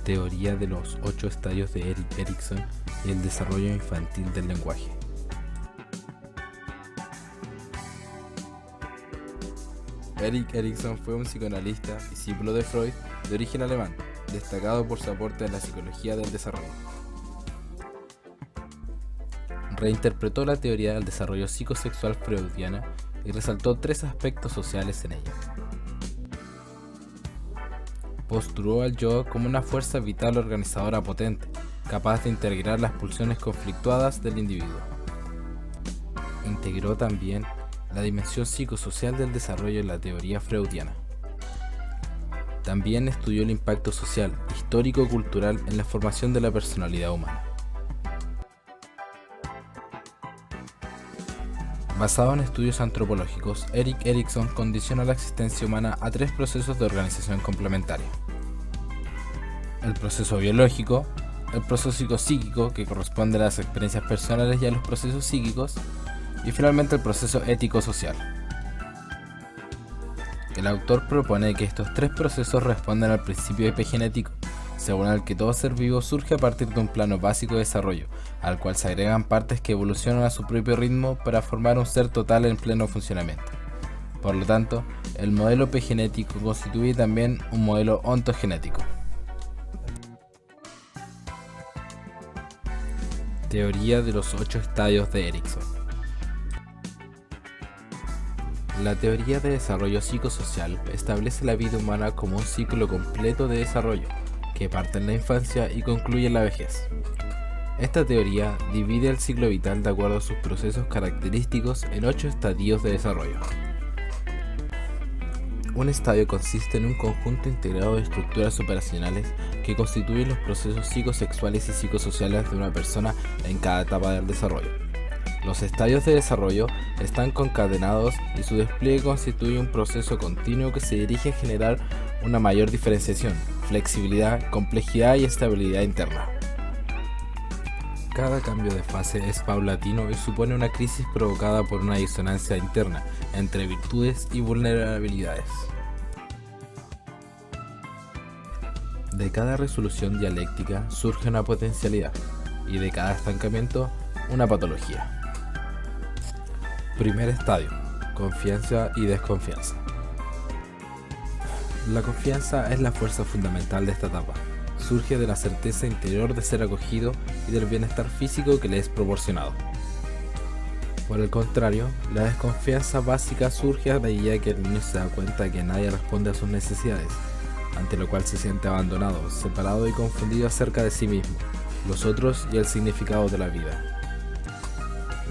Teoría de los 8 estadios de Erik Erikson y el desarrollo infantil del lenguaje. Erik Erikson fue un psicoanalista, discípulo de Freud, de origen alemán, destacado por su aporte a la psicología del desarrollo. Reinterpretó la teoría del desarrollo psicosexual freudiana y resaltó 3 aspectos sociales en ella. Postuló al yo como una fuerza vital organizadora potente, capaz de integrar las pulsiones conflictuadas del individuo. Integró también la dimensión psicosocial del desarrollo en la teoría freudiana. También estudió el impacto social, histórico-cultural en la formación de la personalidad humana. Basado en estudios antropológicos, Erik Erikson condiciona la existencia humana a 3 procesos de organización complementaria. El proceso biológico, el proceso psíquico, que corresponde a las experiencias personales y a los procesos psíquicos, y finalmente el proceso ético-social. El autor propone que estos 3 procesos responden al principio epigenético, según el que todo ser vivo surge a partir de un plano básico de desarrollo, al cual se agregan partes que evolucionan a su propio ritmo para formar un ser total en pleno funcionamiento. Por lo tanto, el modelo epigenético constituye también un modelo ontogenético. Teoría de los 8 estadios de Erikson. La teoría de desarrollo psicosocial establece la vida humana como un ciclo completo de desarrollo, que parte en la infancia y concluye en la vejez. Esta teoría divide el ciclo vital de acuerdo a sus procesos característicos en 8 estadios de desarrollo. Un estadio consiste en un conjunto integrado de estructuras operacionales que constituyen los procesos psicosexuales y psicosociales de una persona en cada etapa del desarrollo. Los estadios de desarrollo están concatenados y su despliegue constituye un proceso continuo que se dirige a generar una mayor diferenciación, flexibilidad, complejidad y estabilidad interna. Cada cambio de fase es paulatino y supone una crisis provocada por una disonancia interna entre virtudes y vulnerabilidades. De cada resolución dialéctica surge una potencialidad y de cada estancamiento una patología. Primer estadio: confianza y desconfianza. La confianza es la fuerza fundamental de esta etapa. Surge de la certeza interior de ser acogido y del bienestar físico que le es proporcionado. Por el contrario, la desconfianza básica surge a medida que el niño se da cuenta que nadie responde a sus necesidades, ante lo cual se siente abandonado, separado y confundido acerca de sí mismo, los otros y el significado de la vida.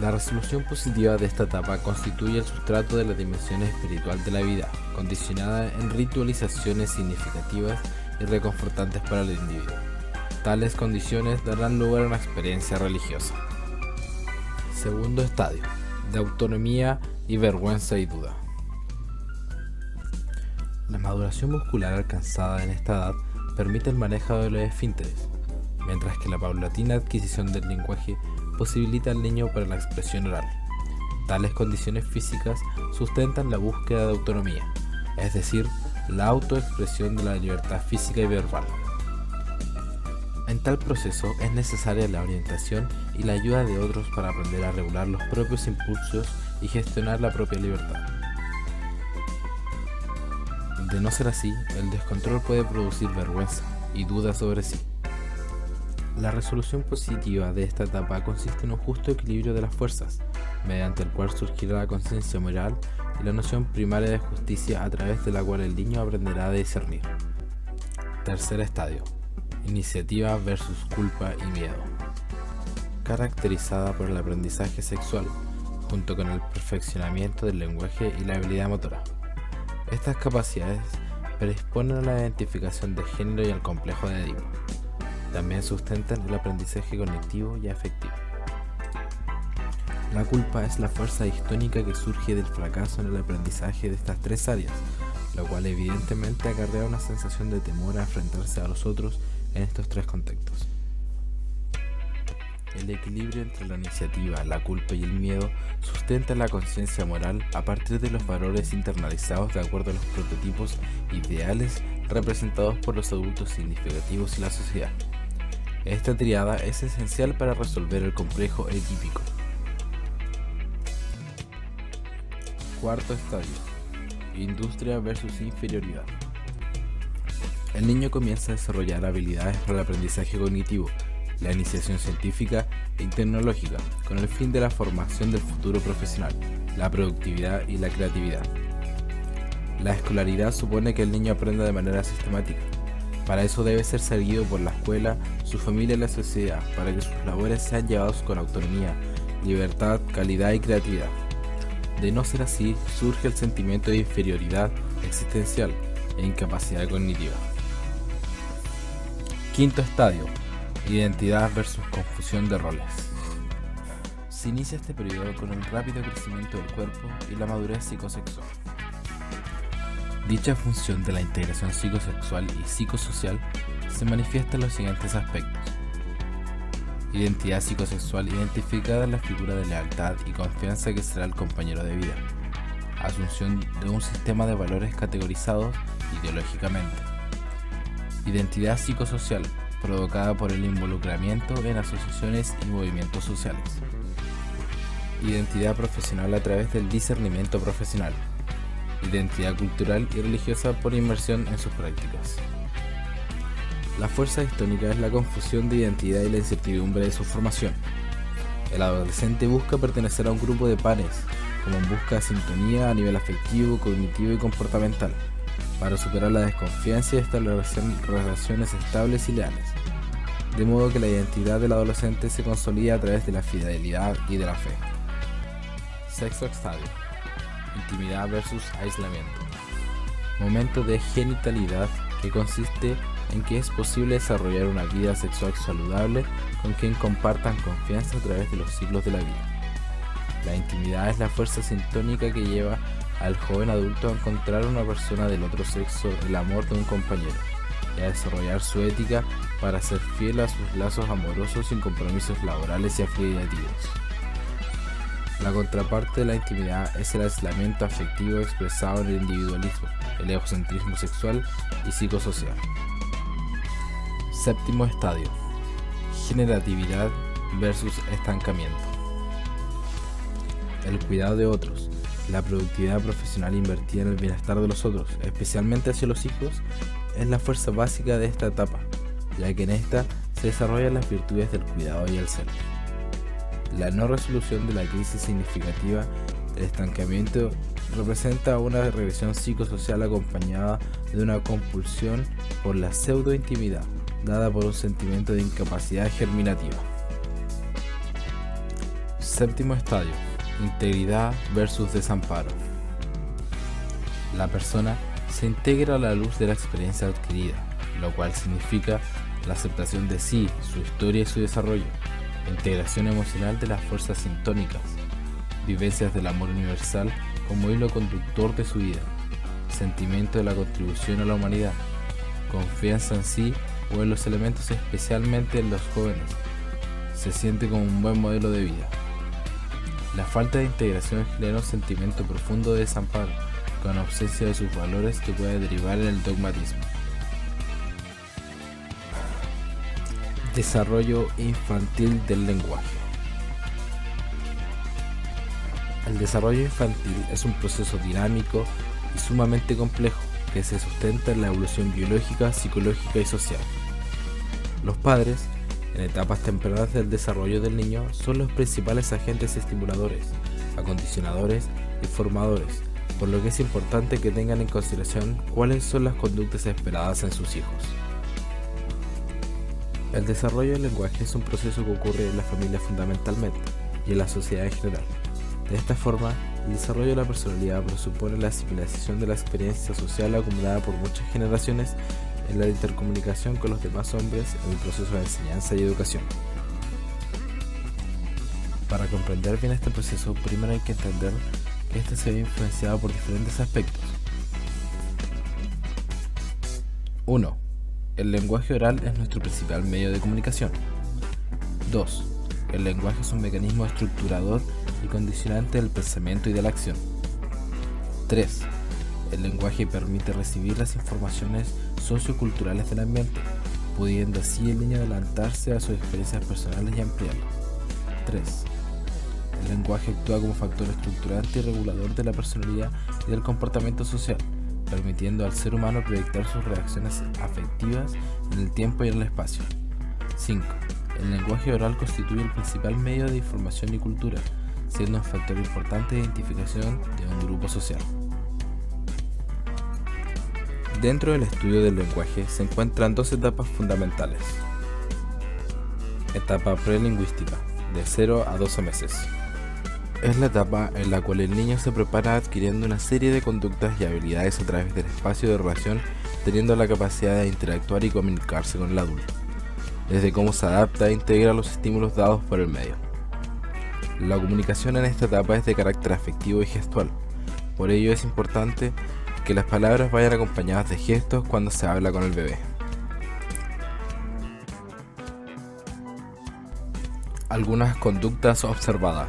La resolución positiva de esta etapa constituye el sustrato de la dimensión espiritual de la vida, condicionada en ritualizaciones significativas y reconfortantes para el individuo. Tales condiciones darán lugar a una experiencia religiosa. Segundo estadio: de autonomía y vergüenza y duda. La maduración muscular alcanzada en esta edad permite el manejo de los esfínteres, mientras que la paulatina adquisición del lenguaje posibilita al niño para la expresión oral. Tales condiciones físicas sustentan la búsqueda de autonomía, es decir, la autoexpresión de la libertad física y verbal. En tal proceso es necesaria la orientación y la ayuda de otros para aprender a regular los propios impulsos y gestionar la propia libertad. De no ser así, el descontrol puede producir vergüenza y duda sobre sí. La resolución positiva de esta etapa consiste en un justo equilibrio de las fuerzas, mediante el cual surgirá la conciencia moral y la noción primaria de justicia a través de la cual el niño aprenderá a discernir. Tercer estadio: iniciativa versus culpa y miedo. Caracterizada por el aprendizaje sexual, junto con el perfeccionamiento del lenguaje y la habilidad motora. Estas capacidades predisponen a la identificación de género y al complejo de Edipo. También sustentan el aprendizaje cognitivo y afectivo. La culpa es la fuerza distónica que surge del fracaso en el aprendizaje de estas 3 áreas, lo cual evidentemente acarrea una sensación de temor a enfrentarse a los otros en estos 3 contextos. El equilibrio entre la iniciativa, la culpa y el miedo sustenta la conciencia moral a partir de los valores internalizados de acuerdo a los prototipos ideales representados por los adultos significativos y la sociedad. Esta triada es esencial para resolver el complejo etípico. Cuarto estadio: industria versus inferioridad. El niño comienza a desarrollar habilidades para el aprendizaje cognitivo, la iniciación científica y tecnológica, con el fin de la formación del futuro profesional, la productividad y la creatividad. La escolaridad supone que el niño aprenda de manera sistemática. Para eso debe ser seguido por la escuela, su familia y la sociedad, para que sus labores sean llevadas con autonomía, libertad, calidad y creatividad. De no ser así, surge el sentimiento de inferioridad existencial e incapacidad cognitiva. Quinto estadio: identidad versus confusión de roles. Se inicia este periodo con el rápido crecimiento del cuerpo y la madurez psicosexual. Dicha función de la integración psicosexual y psicosocial se manifiesta en los siguientes aspectos: identidad psicosexual identificada en la figura de lealtad y confianza que será el compañero de vida, asunción de un sistema de valores categorizados ideológicamente, identidad psicosocial provocada por el involucramiento en asociaciones y movimientos sociales, identidad profesional a través del discernimiento profesional, identidad cultural y religiosa por inmersión en sus prácticas. La fuerza histónica es la confusión de identidad y la incertidumbre de su formación. El adolescente busca pertenecer a un grupo de pares, como en busca de sintonía a nivel afectivo, cognitivo y comportamental, para superar la desconfianza y establecer relaciones estables y leales. De modo que la identidad del adolescente se consolida a través de la fidelidad y de la fe. Sexto estadio: intimidad versus aislamiento. Momento de genitalidad que consiste en que es posible desarrollar una vida sexual saludable con quien compartan confianza a través de los siglos de la vida. La intimidad es la fuerza sintónica que lleva al joven adulto a encontrar a una persona del otro sexo el amor de un compañero y a desarrollar su ética para ser fiel a sus lazos amorosos sin compromisos laborales y afiliativos. La contraparte de la intimidad es el aislamiento afectivo expresado en el individualismo, el egocentrismo sexual y psicosocial. Séptimo estadio: generatividad versus estancamiento. El cuidado de otros, la productividad profesional invertida en el bienestar de los otros, especialmente hacia los hijos, es la fuerza básica de esta etapa, ya que en esta se desarrollan las virtudes del cuidado y el celo. La no resolución de la crisis significativa, el estancamiento, representa una regresión psicosocial acompañada de una compulsión por la pseudo-intimidad, dada por un sentimiento de incapacidad germinativa. Séptimo estadio: integridad versus desamparo. La persona se integra a la luz de la experiencia adquirida, lo cual significa la aceptación de sí, su historia y su desarrollo, integración emocional de las fuerzas sintónicas, vivencias del amor universal como hilo conductor de su vida, sentimiento de la contribución a la humanidad, confianza en sí o en los elementos, especialmente en los jóvenes. Se siente como un buen modelo de vida. La falta de integración genera un sentimiento profundo de desamparo, con ausencia de sus valores que puede derivar en el dogmatismo. Desarrollo infantil del lenguaje. El desarrollo infantil es un proceso dinámico y sumamente complejo que se sustenta en la evolución biológica, psicológica y social. Los padres, en etapas tempranas del desarrollo del niño, son los principales agentes estimuladores, acondicionadores y formadores, por lo que es importante que tengan en consideración cuáles son las conductas esperadas en sus hijos. El desarrollo del lenguaje es un proceso que ocurre en la familia fundamentalmente y en la sociedad en general. De esta forma, el desarrollo de la personalidad presupone la asimilación de la experiencia social acumulada por muchas generaciones en la intercomunicación con los demás hombres en el proceso de enseñanza y educación. Para comprender bien este proceso, primero hay que entender que este se ve influenciado por diferentes aspectos. 1. El lenguaje oral es nuestro principal medio de comunicación. 2. El lenguaje es un mecanismo estructurador y condicionante del pensamiento y de la acción. 3. El lenguaje permite recibir las informaciones socioculturales del ambiente, pudiendo así el niño adelantarse a sus experiencias personales y ampliarlas. 3. El lenguaje actúa como factor estructurante y regulador de la personalidad y del comportamiento social, permitiendo al ser humano proyectar sus reacciones afectivas en el tiempo y en el espacio. 5. El lenguaje oral constituye el principal medio de información y cultura, siendo un factor importante de identificación de un grupo social. Dentro del estudio del lenguaje se encuentran dos etapas fundamentales. Etapa prelingüística, de 0 a 12 meses. Es la etapa en la cual el niño se prepara adquiriendo una serie de conductas y habilidades a través del espacio de relación, teniendo la capacidad de interactuar y comunicarse con el adulto, desde cómo se adapta e integra los estímulos dados por el medio. La comunicación en esta etapa es de carácter afectivo y gestual, por ello es importante que las palabras vayan acompañadas de gestos cuando se habla con el bebé. Algunas conductas observadas.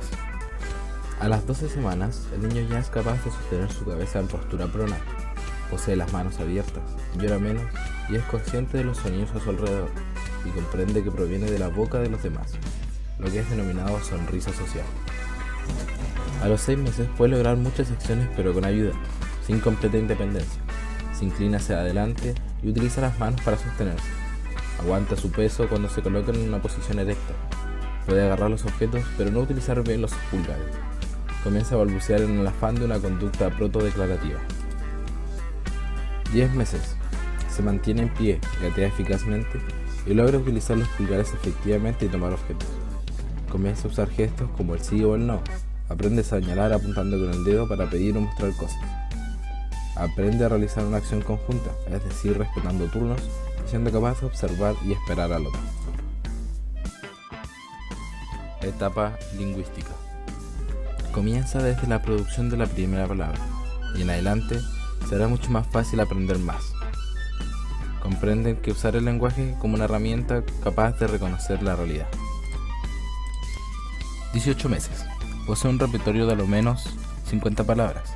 A las 12 semanas, el niño ya es capaz de sostener su cabeza en postura prona, posee las manos abiertas, llora menos y es consciente de los sonidos a su alrededor y comprende que proviene de la boca de los demás, lo que es denominado sonrisa social. A los 6 meses puede lograr muchas acciones pero con ayuda, sin completa independencia. Se inclina hacia adelante y utiliza las manos para sostenerse. Aguanta su peso cuando se coloca en una posición erecta. Puede agarrar los objetos pero no utilizar bien los pulgares. Comienza a balbucear en el afán de una conducta protodeclarativa. 10 meses. Se mantiene en pie, gatea eficazmente y logra utilizar los pulgares efectivamente y tomar objetos. Comienza a usar gestos como el sí o el no. Aprende a señalar apuntando con el dedo para pedir o mostrar cosas. Aprende a realizar una acción conjunta, es decir, respetando turnos y siendo capaz de observar y esperar al otro. Etapa lingüística. Comienza desde la producción de la primera palabra y en adelante será mucho más fácil aprender más. Comprenden que usar el lenguaje como una herramienta capaz de reconocer la realidad. 18 meses. Posee un repertorio de a lo menos 50 palabras.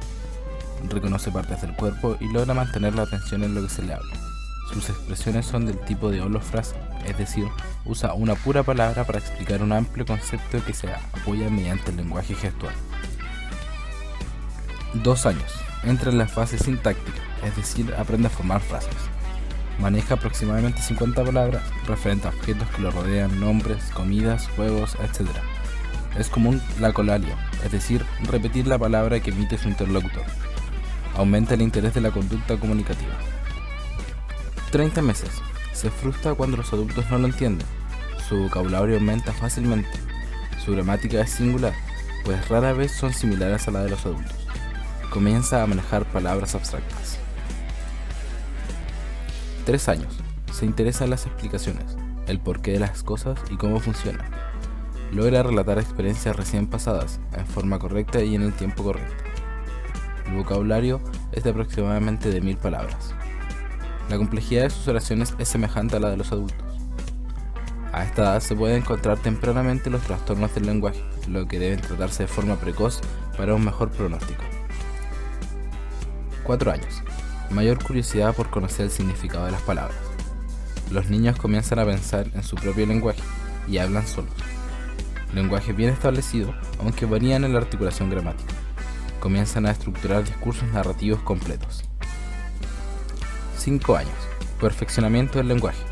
Reconoce partes del cuerpo y logra mantener la atención en lo que se le habla. Sus expresiones son del tipo de holofrase, es decir, usa una pura palabra para explicar un amplio concepto que se apoya mediante el lenguaje gestual. 2 años. Entra en la fase sintáctica, es decir, aprende a formar frases. Maneja aproximadamente 50 palabras referentes a objetos que lo rodean, nombres, comidas, juegos, etc. Es común la colalia, es decir, repetir la palabra que emite su interlocutor. Aumenta el interés de la conducta comunicativa. 30 meses. Se frustra cuando los adultos no lo entienden. Su vocabulario aumenta fácilmente. Su gramática es singular, pues rara vez son similares a la de los adultos. Comienza a manejar palabras abstractas. 3 años. Se interesa en las explicaciones, el porqué de las cosas y cómo funcionan. Logra relatar experiencias recién pasadas en forma correcta y en el tiempo correcto. El vocabulario es de aproximadamente de 1000 palabras. La complejidad de sus oraciones es semejante a la de los adultos. A esta edad se pueden encontrar tempranamente los trastornos del lenguaje, lo que deben tratarse de forma precoz para un mejor pronóstico. 4 años. Mayor curiosidad por conocer el significado de las palabras. Los niños comienzan a pensar en su propio lenguaje y hablan solos. Lenguaje bien establecido, aunque varían en la articulación gramática. Comienzan a estructurar discursos narrativos completos. 5 años. Perfeccionamiento del lenguaje.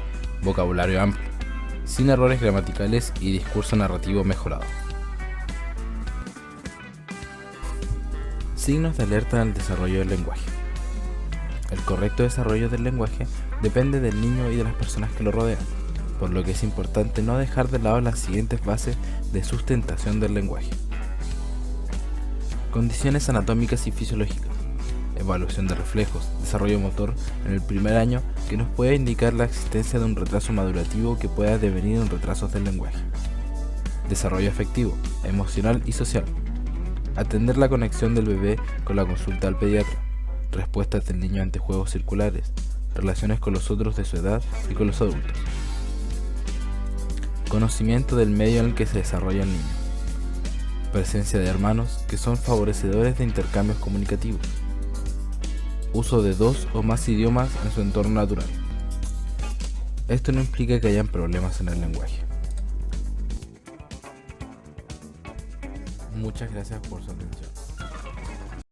Vocabulario amplio, sin errores gramaticales y discurso narrativo mejorado. Signos de alerta en el desarrollo del lenguaje. El correcto desarrollo del lenguaje depende del niño y de las personas que lo rodean, por lo que es importante no dejar de lado las siguientes bases de sustentación del lenguaje. Condiciones anatómicas y fisiológicas. Evaluación de reflejos, desarrollo motor en el primer año que nos puede indicar la existencia de un retraso madurativo que pueda devenir en retrasos del lenguaje. Desarrollo afectivo, emocional y social. Atender la conexión del bebé con la consulta al pediatra. Respuestas del niño ante juegos circulares. Relaciones con los otros de su edad y con los adultos. Conocimiento del medio en el que se desarrolla el niño. Presencia de hermanos que son favorecedores de intercambios comunicativos. Uso de 2 o más idiomas en su entorno natural. Esto no implica que hayan problemas en el lenguaje. Muchas gracias por su atención.